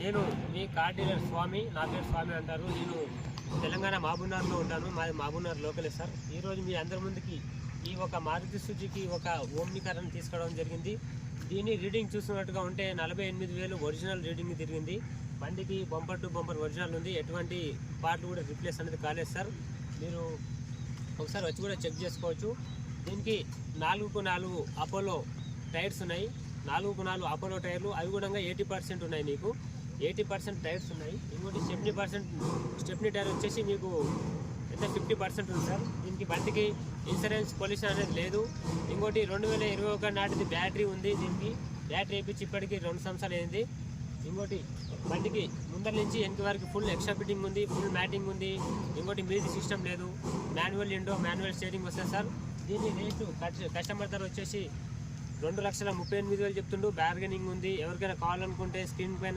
నేను మీ car dealer స్వామి. నా పేరు స్వామి అంటారు. నేను తెలంగాణ మహబూబ్నగర్లో ఉంటాను. మాది మహబూబ్నగర్ లోకలే సార్. ఈరోజు మీ అందరి ముందుకి ఈ ఒక మారుతి సుజుకి ఒక ఓమ్ని కార్ని తీసుకోవడం జరిగింది. దీని రీడింగ్ చూస్తున్నట్టుగా ఉంటే 48,000 ఒరిజినల్ రీడింగ్ తిరిగింది. బండికి బంపర్ టు బంపర్ ఒరిజినల్ ఉంది. ఎటువంటి పార్ట్లు కూడా రిప్లేస్ అనేది కాలేదు సార్. మీరు ఒకసారి వచ్చి కూడా చెక్ చేసుకోవచ్చు. దీనికి 4x4 అపోలో టైర్స్ ఉన్నాయి. 4x4 అపోలో టైర్లు, అవి కూడా 80% ఉన్నాయి. మీకు 80% టైర్స్ ఉన్నాయి. ఇంకోటి స్టెప్నీ టైర్ వచ్చేసి మీకు ఎంత 50% ఉంది సార్. దీనికి బండికి ఇన్సూరెన్స్ పొల్యూషన్ అనేది లేదు. ఇంకోటి 2021 నాటిది బ్యాటరీ ఉంది. దీనికి బ్యాటరీ వేయించి ఇప్పటికి 2 సంవత్సరాలు అయింది. ఇంకోటి బండికి ముందర నుంచి వెనక వరకు ఫుల్ ఎక్స్ట్రా ఫిట్టింగ్ ఉంది, ఫుల్ మ్యాటింగ్ ఉంది. ఇంకోటి మ్యూజిక్ సిస్టమ్ లేదు. మాన్యువల్ విండో, మాన్యువల్ స్టీరింగ్ వస్తుంది సార్. దీని రేటు కస్టమర్ ధర వచ్చేసి 2,38,000 చెప్తుండు. బార్గెనింగ్ ఉంది. ఎవరికైనా కావాలనుకుంటే స్క్రీన్ పైన